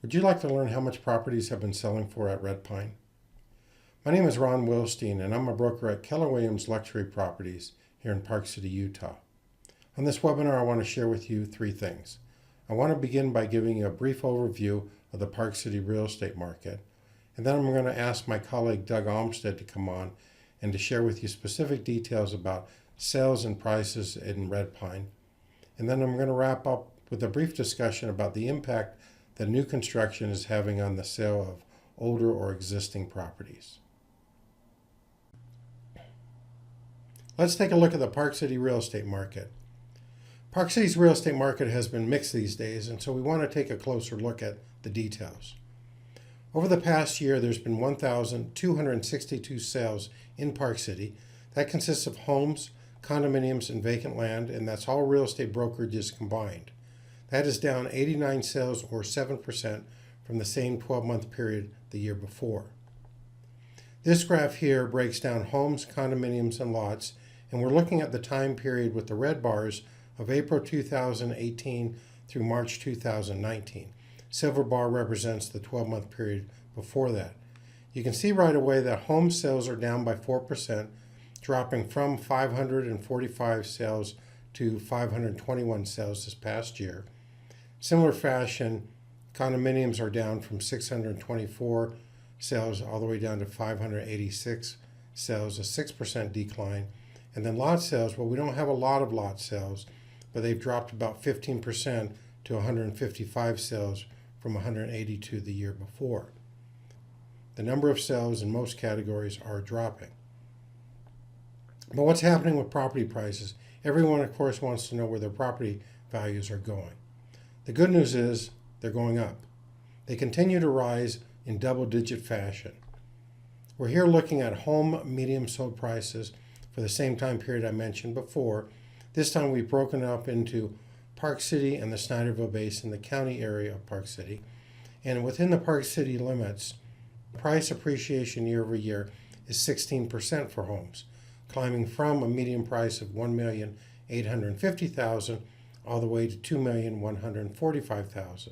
Would you like to learn how much properties have been selling for at Red Pine? My name is Ron Wilstein, and I'm a broker at Keller Williams Luxury Properties here in Park City, Utah. On this webinar, I want to share with you three things. I want to begin by giving you a brief overview of the Park City real estate market, and then I'm going to ask my colleague Doug Olmsted to come on and to share with you specific details about sales and prices in Red Pine. And then I'm going to wrap up with a brief discussion about the impact that new construction is having on the sale of older or existing properties. Let's take a look at the Park City real estate market. Park City's real estate market has been mixed these days, and so we want to take a closer look at the details. Over the past year, there's been 1,262 sales in Park City. That consists of homes, condominiums, and vacant land, and that's all real estate brokerages combined. That is down 89 sales or 7% from the same 12-month period the year before. This graph here breaks down homes, condominiums, and lots, and we're looking at the time period with the red bars of April 2018 through March 2019. Silver bar represents the 12-month period before that. You can see right away that home sales are down by 4%, dropping from 545 sales to 521 sales this past year. Similar fashion, condominiums are down from 624 sales all the way down to 586 sales, a 6% decline. And then lot sales, well, we don't have a lot of lot sales, but they've dropped about 15% to 155 sales from 182 the year before. The number of sales in most categories are dropping. But what's happening with property prices? Everyone, of course, wants to know where their property values are going. The good news is they're going up. They continue to rise in double-digit fashion. We're here looking at home medium sold prices for the same time period I mentioned before. This time we've broken it up into Park City and the Snyderville Basin, the county area of Park City. And within the Park City limits, price appreciation year over year is 16% for homes, climbing from a median price of $1,850,000 all the way to $2,145,000.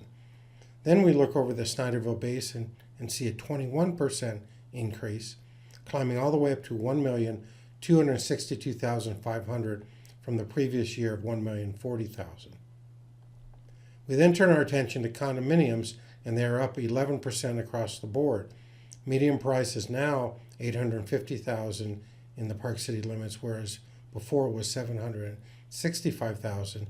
Then we look over the Snyderville Basin and see a 21% increase, climbing all the way up to $1,262,500 from the previous year of $1,040,000. We then turn our attention to condominiums, and they are up 11% across the board. Median price is now $850,000 in the Park City limits, whereas before it was $765,000,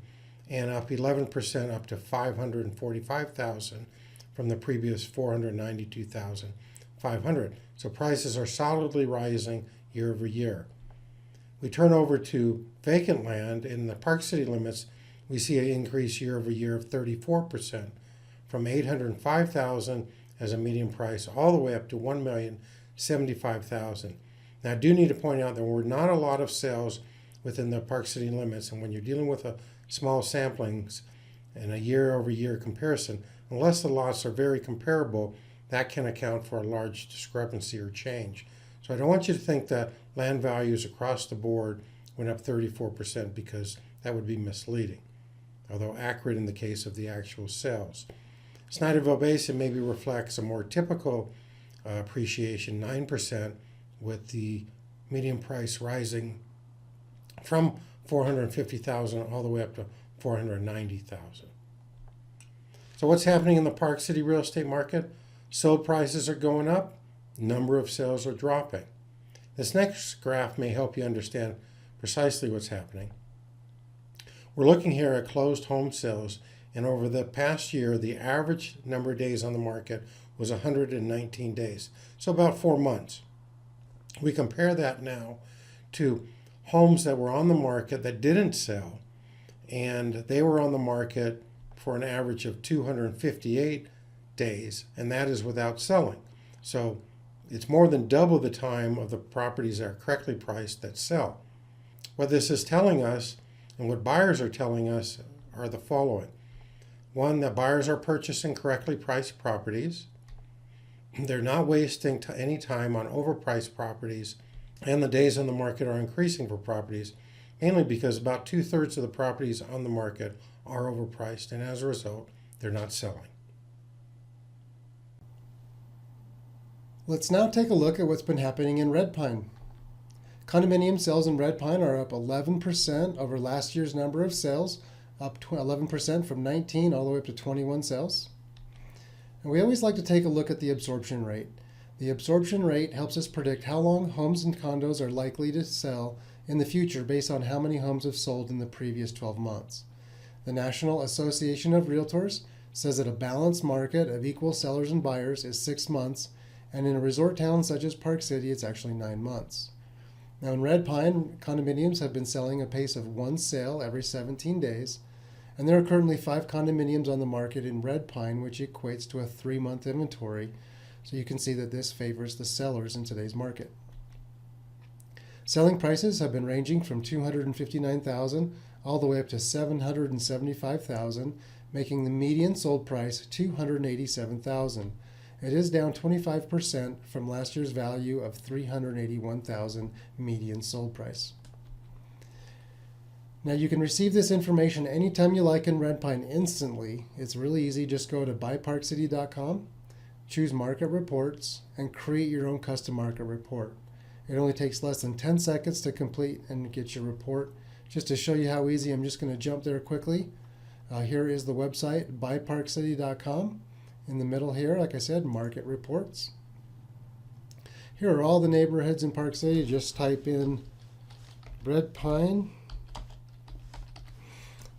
and up 11% up to $545,000 from the previous $492,500. So prices are solidly rising year over year. We turn over to vacant land in the Park City limits. We see an increase year over year of 34%, from $805,000 as a median price all the way up to $1,075,000. Now, I do need to point out there were not a lot of sales within the Park City limits, and when you're dealing with a small samplings and a year-over-year comparison, unless the lots are very comparable, that can account for a large discrepancy or change. So I don't want you to think that land values across the board went up 34%, because that would be misleading, although accurate in the case of the actual sales. Snyderville Basin maybe reflects a more typical appreciation, 9%, with the median price rising from $450,000 all the way up to $490,000. So what's happening in the Park City real estate market? Sold prices are going up, number of sales are dropping. This next graph may help you understand precisely what's happening. We're looking here at closed home sales, and over the past year, the average number of days on the market was 119 days, so about 4 months. We compare that now to homes that were on the market that didn't sell, and they were on the market for an average of 258 days, and that is without selling. So it's more than double the time of the properties that are correctly priced that sell. What this is telling us, and what buyers are telling us, are the following. One, that buyers are purchasing correctly priced properties. They're not wasting any time on overpriced properties, and the days on the market are increasing for properties, mainly because about 2/3 of the properties on the market are overpriced, and as a result, they're not selling. Let's now take a look at what's been happening in Red Pine. Condominium sales in Red Pine are up 11% over last year's number of sales, up 11% from 19 all the way up to 21 sales. And we always like to take a look at the absorption rate. The absorption rate helps us predict how long homes and condos are likely to sell in the future based on how many homes have sold in the previous 12 months. The National Association of Realtors says that a balanced market of equal sellers and buyers is 6 months, and in a resort town such as Park City, it's actually 9 months. Now in Red Pine, condominiums have been selling a pace of 1 sale every 17 days, and there are currently 5 condominiums on the market in Red Pine, which equates to a 3-month inventory, so you can see that this favors the sellers in today's market. Selling prices have been ranging from $259,000 all the way up to $775,000, making the median sold price $287,000. It is down 25% from last year's value of $381,000 median sold price. Now you can receive this information anytime you like in Red Pine instantly. It's really easy. Just go to BuyParkCity.com, choose Market Reports, and create your own custom market report. It only takes less than 10 seconds to complete and get your report. Just to show you how easy, I'm just going to jump there quickly. Here is the website, BuyParkCity.com. In the middle here, like I said, Market Reports. Here are all the neighborhoods in Park City. Just type in Red Pine.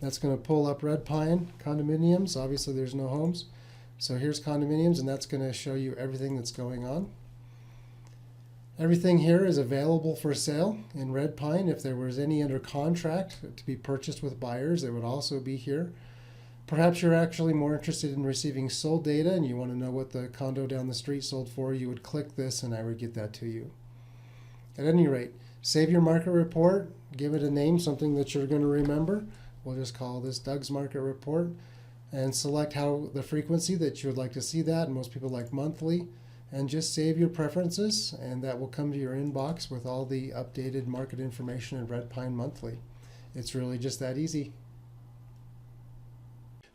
That's going to pull up Red Pine condominiums. Obviously, there's no homes. So here's condominiums, and that's going to show you everything that's going on. Everything here is available for sale in Red Pine. If there was any under contract to be purchased with buyers, it would also be here. Perhaps you're actually more interested in receiving sold data and you want to know what the condo down the street sold for. You would click this and I would get that to you. At any rate, save your market report, give it a name, something that you're going to remember. We'll just call this Doug's Market Report, and select how the frequency that you would like to see that. And most people like monthly. And just save your preferences, and that will come to your inbox with all the updated market information in Red Pine monthly. It's really just that easy.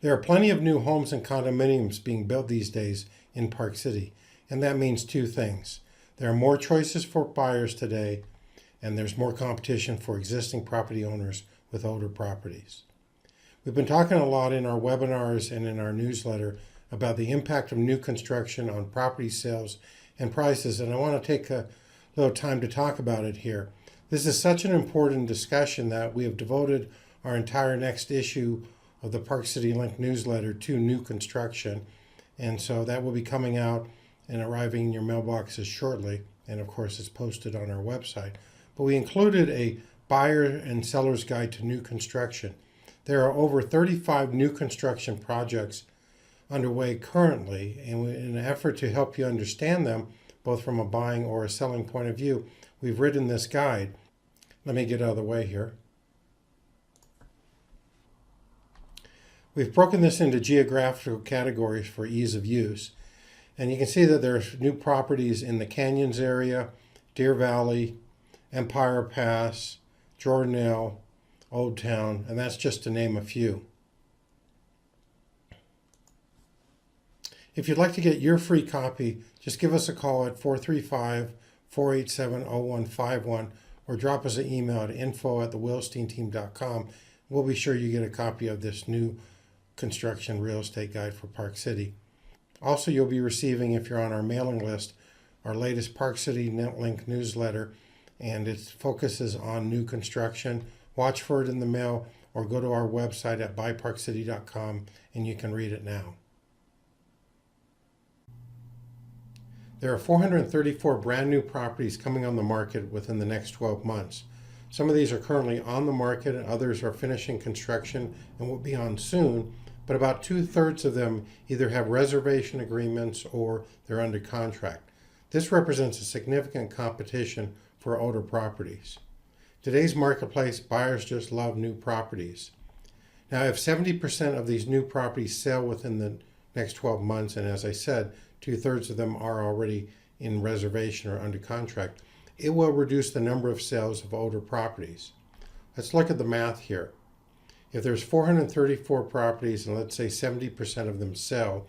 There are plenty of new homes and condominiums being built these days in Park City, and that means 2 things. There are more choices for buyers today, and there's more competition for existing property owners with older properties. We've been talking a lot in our webinars and in our newsletter about the impact of new construction on property sales and prices, and I want to take a little time to talk about it here. This is such an important discussion that we have devoted our entire next issue of the Park City Link newsletter to new construction, and so that will be coming out and arriving in your mailboxes shortly, and of course it's posted on our website. But we included a buyer and seller's guide to new construction. There are over 35 new construction projects underway currently, and in an effort to help you understand them, both from a buying or a selling point of view, we've written this guide. Let me get out of the way here. We've broken this into geographical categories for ease of use, and you can see that there's new properties in the Canyons area, Deer Valley, Empire Pass, Jordanelle, Old Town, and that's just to name a few. If you'd like to get your free copy, just give us a call at 435-487-0151 or drop us an email at info@thewilsteinteam.com. We'll be sure you get a copy of this new construction real estate guide for Park City. Also, you'll be receiving, if you're on our mailing list, our latest Park City Link newsletter, and it focuses on new construction. Watch for it in the mail or go to our website at BuyParkCity.com and you can read it now. There are 434 brand new properties coming on the market within the next 12 months. Some of these are currently on the market and others are finishing construction and will be on soon, but about 2/3 of them either have reservation agreements or they're under contract. This represents a significant competition for older properties. Today's marketplace, buyers just love new properties. Now, if 70% of these new properties sell within the next 12 months, and as I said, 2/3 of them are already in reservation or under contract, it will reduce the number of sales of older properties. Let's look at the math here. If there's 434 properties and let's say 70% of them sell,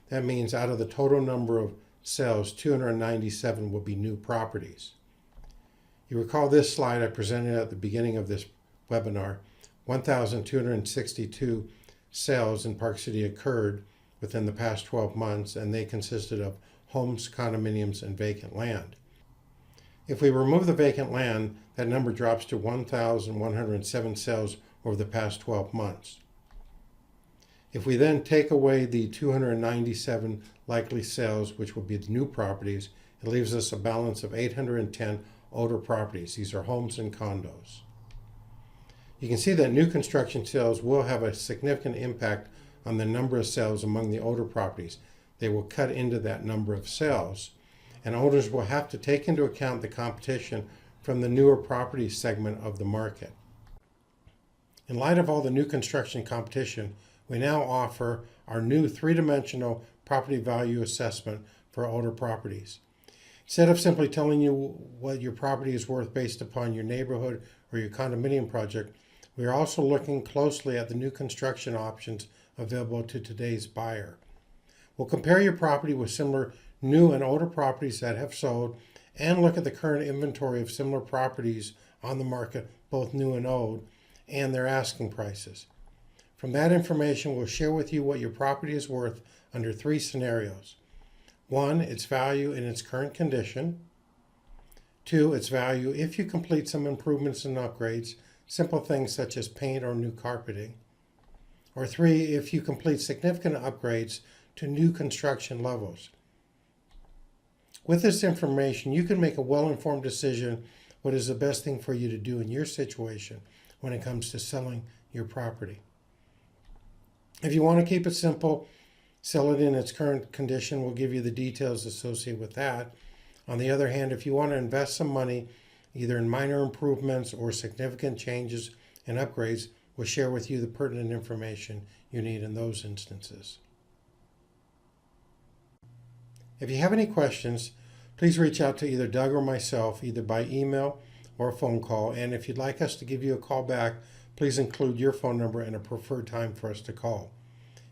that means out of the total number of sales, 297 will be new properties. You recall this slide I presented at the beginning of this webinar. 1,262 sales in Park City occurred within the past 12 months, and they consisted of homes, condominiums, and vacant land. If we remove the vacant land, that number drops to 1,107 sales over the past 12 months. If we then take away the 297 likely sales, which will be the new properties, it leaves us a balance of 810 older properties. These are homes and condos. You can see that new construction sales will have a significant impact on the number of sales among the older properties. They will cut into that number of sales, and owners will have to take into account the competition from the newer property segment of the market. In light of all the new construction competition, we now offer our new three-dimensional property value assessment for older properties. Instead of simply telling you what your property is worth based upon your neighborhood or your condominium project, we are also looking closely at the new construction options available to today's buyer. We'll compare your property with similar new and older properties that have sold and look at the current inventory of similar properties on the market, both new and old, and their asking prices. From that information, we'll share with you what your property is worth under three scenarios. 1, its value in its current condition. 2, its value if you complete some improvements and upgrades, simple things such as paint or new carpeting. Or 3, if you complete significant upgrades to new construction levels. With this information, you can make a well-informed decision what is the best thing for you to do in your situation when it comes to selling your property. If you want to keep it simple, sell it in its current condition. We'll give you the details associated with that. On the other hand, if you want to invest some money, either in minor improvements or significant changes and upgrades, we'll share with you the pertinent information you need in those instances. If you have any questions, please reach out to either Doug or myself, either by email or a phone call. And if you'd like us to give you a call back, please include your phone number and a preferred time for us to call.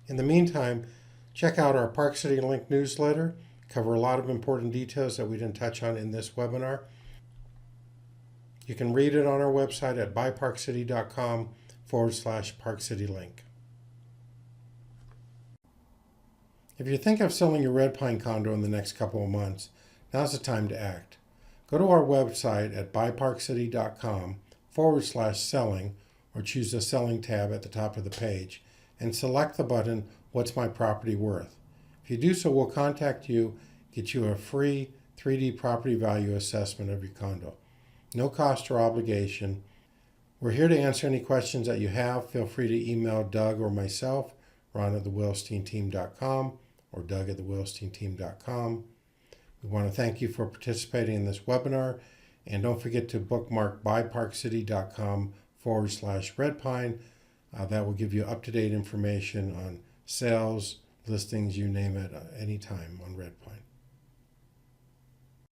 In the meantime, check out our Park City Link newsletter. Cover a lot of important details that we didn't touch on in this webinar. You can read it on our website at BuyParkCity.com/ParkCityLink. If you think of selling your Red Pine condo in the next couple of months, now's the time to act. Go to our website at BuyParkCity.com/selling or choose the Selling tab at the top of the page and select the button, What's My Property Worth? If you do so, we'll contact you, get you a free 3D property value assessment of your condo. No cost or obligation. We're here to answer any questions that you have. Feel free to email Doug or myself, Ron at thewilsteinteam.com or Doug at thewilsteinteam.com. We want to thank you for participating in this webinar, and don't forget to bookmark BuyParkCity.com/redpine. That will give you up-to-date information on sales, listings, you name it, anytime on Red Pine.